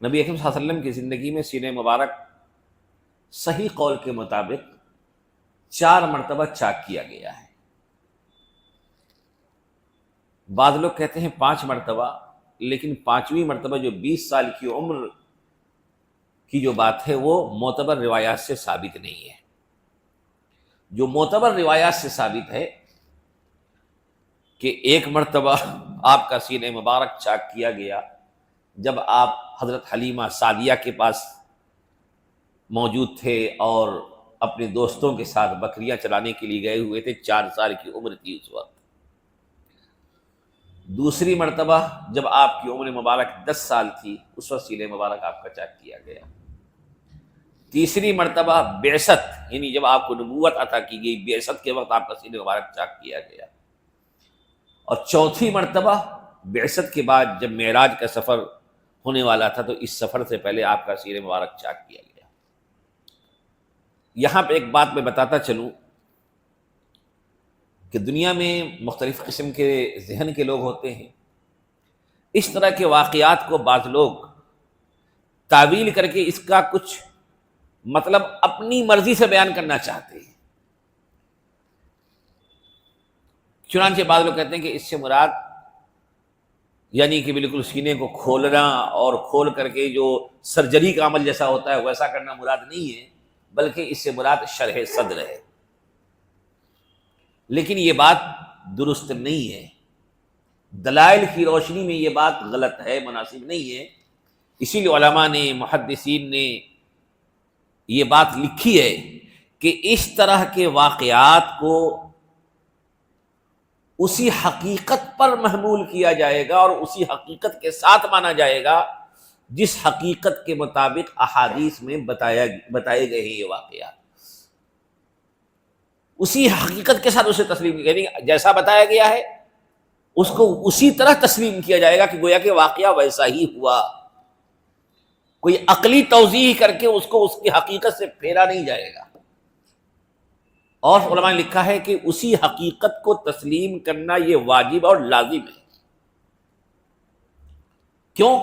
نبی اکرم صلی اللہ علیہ وسلم کی زندگی میں سینہ مبارک صحیح قول کے مطابق 4 مرتبہ چاک کیا گیا ہے. بعض لوگ کہتے ہیں 5 مرتبہ، لیکن 5ویں مرتبہ جو 20 سال کی عمر کی جو بات ہے وہ معتبر روایات سے ثابت نہیں ہے. جو معتبر روایات سے ثابت ہے کہ 1 مرتبہ آپ کا سینہ مبارک چاک کیا گیا جب آپ حضرت حلیمہ سعدیہ کے پاس موجود تھے اور اپنے دوستوں کے ساتھ بکریاں چلانے کے لیے گئے ہوئے تھے، 4 سال کی عمر تھی اس وقت. دوسری مرتبہ جب آپ کی عمر مبارک 10 سال تھی، اس وقت سینہ مبارک آپ کا چاک کیا گیا. تیسری مرتبہ بعثت، یعنی جب آپ کو نبوت عطا کی گئی، بعثت کے وقت آپ کا سینہ مبارک چاک کیا گیا. اور چوتھی مرتبہ بعثت کے بعد جب معراج کا سفر ہونے والا تھا تو اس سفر سے پہلے آپ کا سینہ مبارک چاک کیا گیا. یہاں پہ ایک بات میں بتاتا چلوں کہ دنیا میں مختلف قسم کے ذہن کے لوگ ہوتے ہیں. اس طرح کے واقعات کو بعض لوگ تعویل کر کے اس کا کچھ مطلب اپنی مرضی سے بیان کرنا چاہتے ہیں. چنانچہ بعض لوگ کہتے ہیں کہ اس سے مراد یعنی کہ بالکل سینے کو کھولنا اور کھول کر کے جو سرجری کا عمل جیسا ہوتا ہے ویسا کرنا مراد نہیں ہے، بلکہ اس سے مراد شرح صدر ہے. لیکن یہ بات درست نہیں ہے، دلائل کی روشنی میں یہ بات غلط ہے، مناسب نہیں ہے. اسی لیے علماء نے، محدثین نے یہ بات لکھی ہے کہ اس طرح کے واقعات کو اسی حقیقت پر محمول کیا جائے گا اور اسی حقیقت کے ساتھ مانا جائے گا جس حقیقت کے مطابق احادیث میں بتائے گئے ہیں. یہ واقعات اسی حقیقت کے ساتھ اسے تسلیم، یعنی جیسا بتایا گیا ہے اس کو اسی طرح تسلیم کیا جائے گا کہ گویا کہ واقعہ ویسا ہی ہوا. کوئی عقلی توضیح کر کے اس کو اس کی حقیقت سے پھیرا نہیں جائے گا. اور علماء نے لکھا ہے کہ اسی حقیقت کو تسلیم کرنا یہ واجب اور لازم ہے. کیوں؟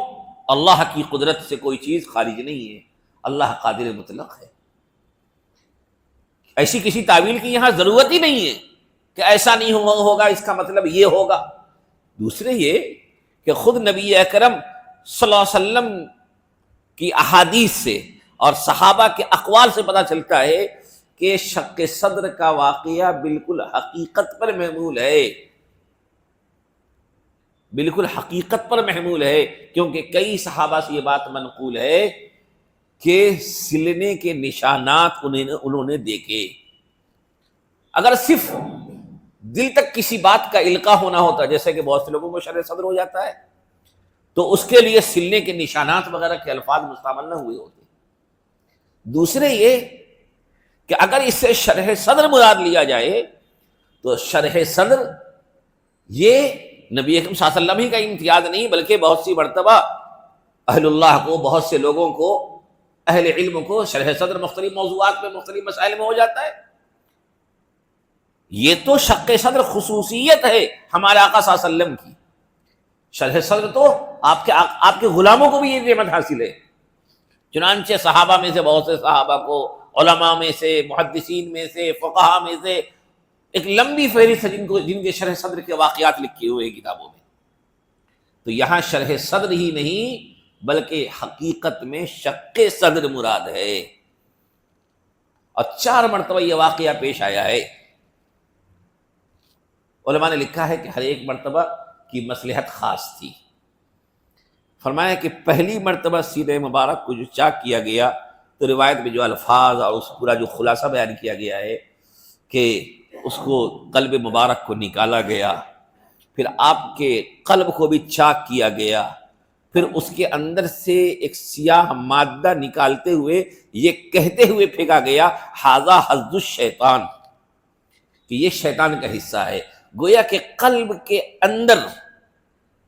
اللہ کی قدرت سے کوئی چیز خارج نہیں ہے، اللہ قادر مطلق ہے. ایسی کسی تعویل کی یہاں ضرورت ہی نہیں ہے کہ ایسا نہیں ہوگا اس کا مطلب یہ ہوگا. دوسرے یہ کہ خود نبی اکرم صلی اللہ علیہ وسلم کی احادیث سے اور صحابہ کے اقوال سے پتہ چلتا ہے کہ شق صدر کا واقعہ بالکل حقیقت پر محمول ہے، بالکل حقیقت پر محمول ہے. کیونکہ کئی صحابہ سے یہ بات منقول ہے کہ سلنے کے نشانات انہوں نے دیکھے. اگر صرف دل تک کسی بات کا القاء ہونا ہوتا، جیسے کہ بہت سے لوگوں کو شرح صدر ہو جاتا ہے، تو اس کے لیے سلنے کے نشانات وغیرہ کے الفاظ مستعمل نہ ہوئے ہوتے. دوسرے یہ کہ اگر اس سے شرح صدر مراد لیا جائے تو شرح صدر یہ نبی اکرم صلی اللہ علیہ وسلم ہی کا امتیاز نہیں، بلکہ بہت سی مرتبہ اہل اللہ کو، بہت سے لوگوں کو، اہل علم کو شرح صدر مختلف موضوعات پہ مختلف مسائل میں ہو جاتا ہے. یہ تو شق صدر خصوصیت ہے ہمارے آقا صلی اللہ علیہ وسلم کی. شرح صدر تو آپ کے غلاموں کو بھی یہ نعمت حاصل ہے. چنانچہ صحابہ میں سے بہت سے صحابہ کو، علماء میں سے، محدثین میں سے، فقہاء میں سے ایک لمبی فہرست ہے جن کے شرح صدر کے واقعات لکھے ہوئے ہیں کتابوں میں. تو یہاں شرح صدر ہی نہیں بلکہ حقیقت میں شق صدر مراد ہے. اور 4 مرتبہ یہ واقعہ پیش آیا ہے. علماء نے لکھا ہے کہ ہر ایک مرتبہ کی مصلحت خاص تھی. فرمایا کہ پہلی مرتبہ سینہ مبارک کو جو چاک کیا گیا تو روایت میں جو الفاظ اور اس پورا جو خلاصہ بیان کیا گیا ہے کہ اس کو قلب مبارک کو نکالا گیا، پھر آپ کے قلب کو بھی چاک کیا گیا، پھر اس کے اندر سے ایک سیاہ مادہ نکالتے ہوئے یہ کہتے ہوئے پھینکا گیا ھذا حظ الشیطان، کہ یہ شیطان کا حصہ ہے. گویا کہ قلب کے اندر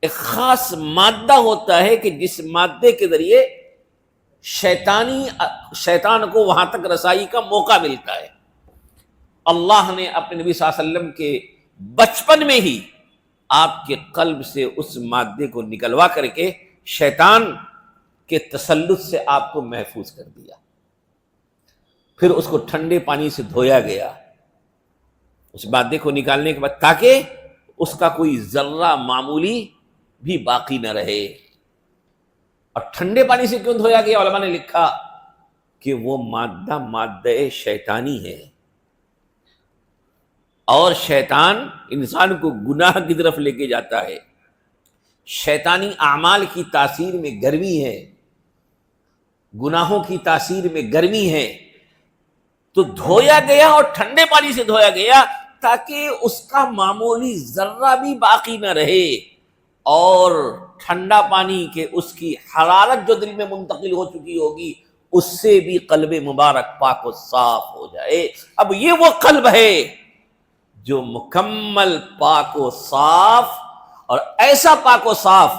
ایک خاص مادہ ہوتا ہے کہ جس مادے کے ذریعے شیطان کو وہاں تک رسائی کا موقع ملتا ہے. اللہ نے اپنے نبی صلی اللہ علیہ وسلم کے بچپن میں ہی آپ کے قلب سے اس مادے کو نکلوا کر کے شیطان کے تسلط سے آپ کو محفوظ کر دیا. پھر اس کو ٹھنڈے پانی سے دھویا گیا. اس بعد دیکھو نکالنے کے بعد تاکہ اس کا کوئی ذرہ معمولی بھی باقی نہ رہے. اور ٹھنڈے پانی سے کیوں دھویا گیا؟ علماء نے لکھا کہ وہ مادہ شیطانی ہے، اور شیطان انسان کو گناہ کی طرف لے کے جاتا ہے. شیطانی اعمال کی تاثیر میں گرمی ہے، گناہوں کی تاثیر میں گرمی ہے. تو دھویا گیا اور ٹھنڈے پانی سے دھویا گیا تاکہ اس کا معمولی ذرہ بھی باقی نہ رہے، اور ٹھنڈا پانی کے اس کی حرارت جو دل میں منتقل ہو چکی ہوگی اس سے بھی قلب مبارک پاک و صاف ہو جائے. اب یہ وہ قلب ہے جو مکمل پاک و صاف، اور ایسا پاک و صاف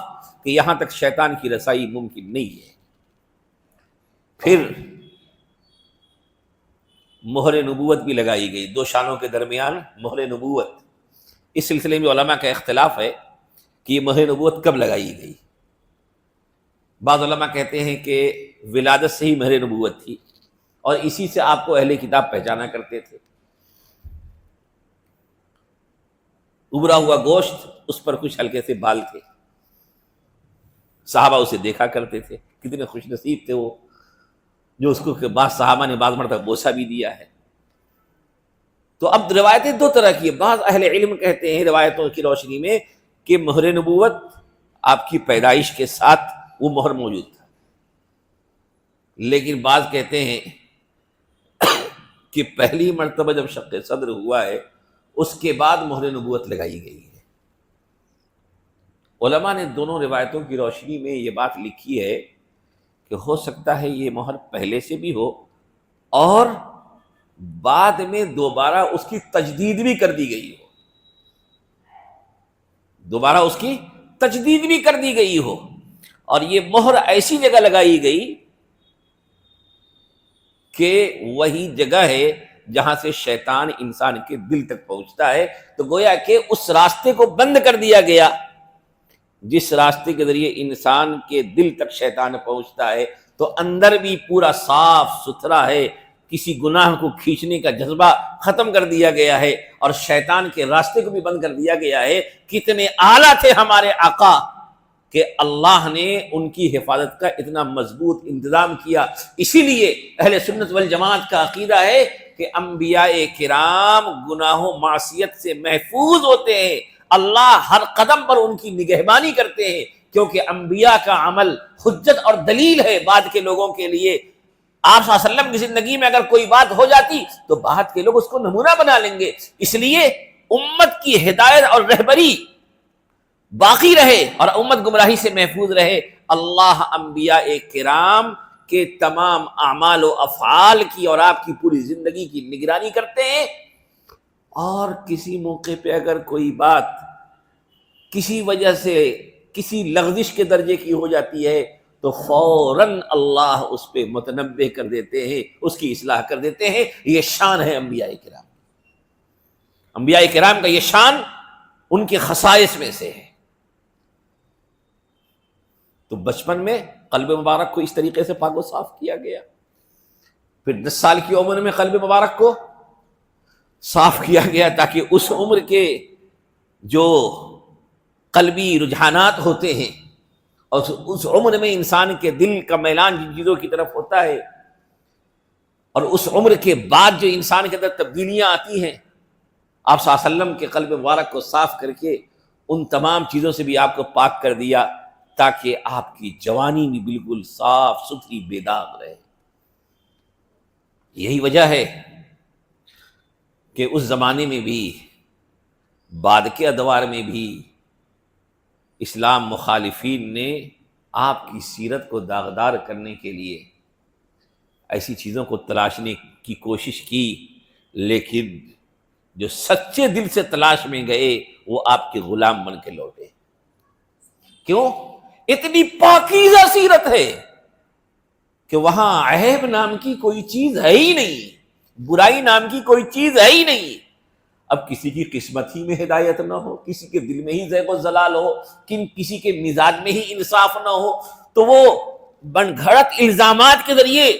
کہ یہاں تک شیطان کی رسائی ممکن نہیں ہے. پھر مہر نبوت بھی لگائی گئی، دو شانوں کے درمیان مہر نبوت. اس سلسلے میں علماء کا اختلاف ہے کہ یہ مہر نبوت کب لگائی گئی. بعض علماء کہتے ہیں کہ ولادت سے ہی مہر نبوت تھی، اور اسی سے آپ کو اہل کتاب پہچانا کرتے تھے. ابھرا ہوا گوشت، اس پر کچھ ہلکے سے بال تھے، صحابہ اسے دیکھا کرتے تھے. کتنے خوش نصیب تھے وہ جو اس کو بعض صحابہ نے بعض مرتبہ بوسہ بھی دیا ہے. تو اب روایتیں دو طرح کی ہیں. بعض اہل علم کہتے ہیں روایتوں کی روشنی میں کہ مہر نبوت آپ کی پیدائش کے ساتھ وہ مہر موجود تھا، لیکن بعض کہتے ہیں کہ پہلی مرتبہ جب شق صدر ہوا ہے اس کے بعد مہر نبوت لگائی گئی ہے. علماء نے دونوں روایتوں کی روشنی میں یہ بات لکھی ہے کہ ہو سکتا ہے یہ مہر پہلے سے بھی ہو، اور بعد میں دوبارہ اس کی تجدید بھی کر دی گئی ہو، دوبارہ اس کی تجدید بھی کر دی گئی ہو. اور یہ مہر ایسی جگہ لگائی گئی کہ وہی جگہ ہے جہاں سے شیطان انسان کے دل تک پہنچتا ہے. تو گویا کہ اس راستے کو بند کر دیا گیا جس راستے کے ذریعے انسان کے دل تک شیطان پہنچتا ہے. تو اندر بھی پورا صاف ستھرا ہے، کسی گناہ کو کھینچنے کا جذبہ ختم کر دیا گیا ہے، اور شیطان کے راستے کو بھی بند کر دیا گیا ہے. کتنے اعلیٰ تھے ہمارے آقا کہ اللہ نے ان کی حفاظت کا اتنا مضبوط انتظام کیا. اسی لیے اہل سنت والجماعت کا عقیدہ ہے کہ انبیاء کرام گناہوں معصیت سے محفوظ ہوتے ہیں. اللہ ہر قدم پر ان کی نگہبانی کرتے ہیں، کیونکہ انبیاء کا عمل حجت اور دلیل ہے بعد کے لوگوں کے لیے. آپ صلی اللہ علیہ وسلم کی زندگی میں اگر کوئی بات ہو جاتی تو بعد کے لوگ اس کو نمونہ بنا لیں گے. اس لیے امت کی ہدایت اور رہبری باقی رہے اور امت گمراہی سے محفوظ رہے، اللہ انبیاء کرام کے تمام اعمال و افعال کی اور آپ کی پوری زندگی کی نگرانی کرتے ہیں. اور کسی موقع پہ اگر کوئی بات کسی وجہ سے کسی لغزش کے درجے کی ہو جاتی ہے تو فوراً اللہ اس پہ متنبہ کر دیتے ہیں، اس کی اصلاح کر دیتے ہیں. یہ شان ہے انبیاء کرام. انبیاء کرام کا یہ شان ان کے خصائص میں سے ہے. تو بچپن میں قلب مبارک کو اس طریقے سے پاک و صاف کیا گیا. پھر 10 سال کی عمر میں قلب مبارک کو صاف کیا گیا تاکہ اس عمر کے جو قلبی رجحانات ہوتے ہیں اور اس عمر میں انسان کے دل کا میلان جن چیزوں کی طرف ہوتا ہے، اور اس عمر کے بعد جو انسان کے اندر تبدیلیاں آتی ہیں، آپ صلی اللہ علیہ وسلم کے قلب مبارک کو صاف کر کے ان تمام چیزوں سے بھی آپ کو پاک کر دیا تاکہ آپ کی جوانی بھی بالکل صاف ستھری بے داغ رہے. یہی وجہ ہے کہ اس زمانے میں بھی بعد کے ادوار میں بھی اسلام مخالفین نے آپ کی سیرت کو داغدار کرنے کے لیے ایسی چیزوں کو تلاشنے کی کوشش کی، لیکن جو سچے دل سے تلاش میں گئے وہ آپ کے غلام بن کے لوٹے. کیوں؟ اتنی پاکیزہ سیرت ہے کہ وہاں عیب نام کی کوئی چیز ہے ہی نہیں، برائی نام کی کوئی چیز ہے ہی نہیں. اب کسی کی قسمت ہی میں ہدایت نہ ہو، کسی کے دل میں ہی زیغ و زلال ہو، کسی کے مزاج میں ہی انصاف نہ ہو، تو وہ بن گھڑت الزامات کے ذریعے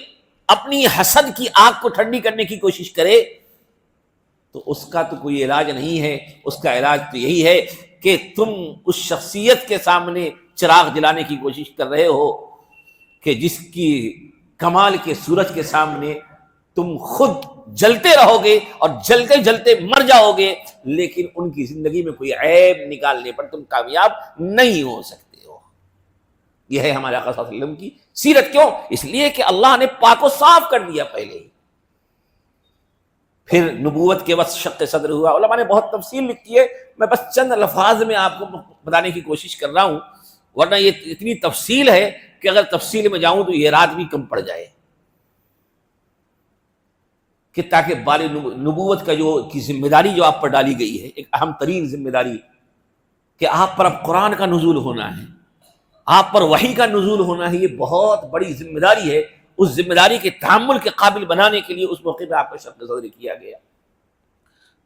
اپنی حسد کی آگ کو ٹھنڈی کرنے کی کوشش کرے تو اس کا تو کوئی علاج نہیں ہے. اس کا علاج تو یہی ہے کہ تم اس شخصیت کے سامنے چراغ جلانے کی کوشش کر رہے ہو کہ جس کی کمال کے سورج کے سامنے تم خود جلتے رہو گے اور جلتے جلتے مر جاؤ گے، لیکن ان کی زندگی میں کوئی عیب نکالنے پر تم کامیاب نہیں ہو سکتے ہو. یہ ہے ہمارے آقا صلی اللہ علیہ وسلم کی سیرت. کیوں؟ اس لیے کہ اللہ نے پاک و صاف کر دیا پہلے ہی. پھر نبوت کے وقت شق صدر ہوا. علماء نے بہت تفصیل لکھی ہے، میں بس چند الفاظ میں آپ کو بتانے کی کوشش کر رہا ہوں، ورنہ یہ اتنی تفصیل ہے کہ اگر تفصیل میں جاؤں تو یہ رات بھی کم پڑ جائے. کہ تاکہ بال نبوت کا کی ذمہ داری جو آپ پر ڈالی گئی ہے، ایک اہم ترین ذمہ داری کہ آپ پر اب قرآن کا نزول ہونا ہے، آپ پر وحی کا نزول ہونا ہے، یہ بہت بڑی ذمہ داری ہے. اس ذمہ داری کے تحمل کے قابل بنانے کے لیے اس موقع پہ آپ کو شق صدر کیا گیا.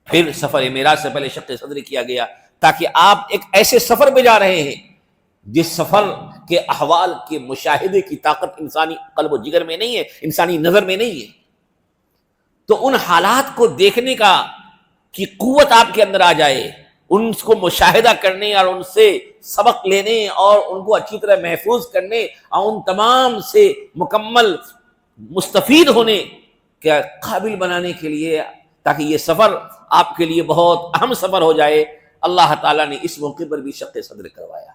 پھر سفر معراج سے پہلے شق صدر کیا گیا تاکہ آپ ایک ایسے سفر پہ جا رہے ہیں جس سفر کے احوال کے مشاہدے کی طاقت انسانی قلب و جگر میں نہیں ہے، انسانی نظر میں نہیں ہے. تو ان حالات کو دیکھنے کی قوت آپ کے اندر آ جائے، ان کو مشاہدہ کرنے اور ان سے سبق لینے اور ان کو اچھی طرح محفوظ کرنے اور ان تمام سے مکمل مستفید ہونے کے قابل بنانے کے لیے، تاکہ یہ سفر آپ کے لیے بہت اہم سفر ہو جائے، اللہ تعالیٰ نے اس موقع پر بھی شق صدر کروایا.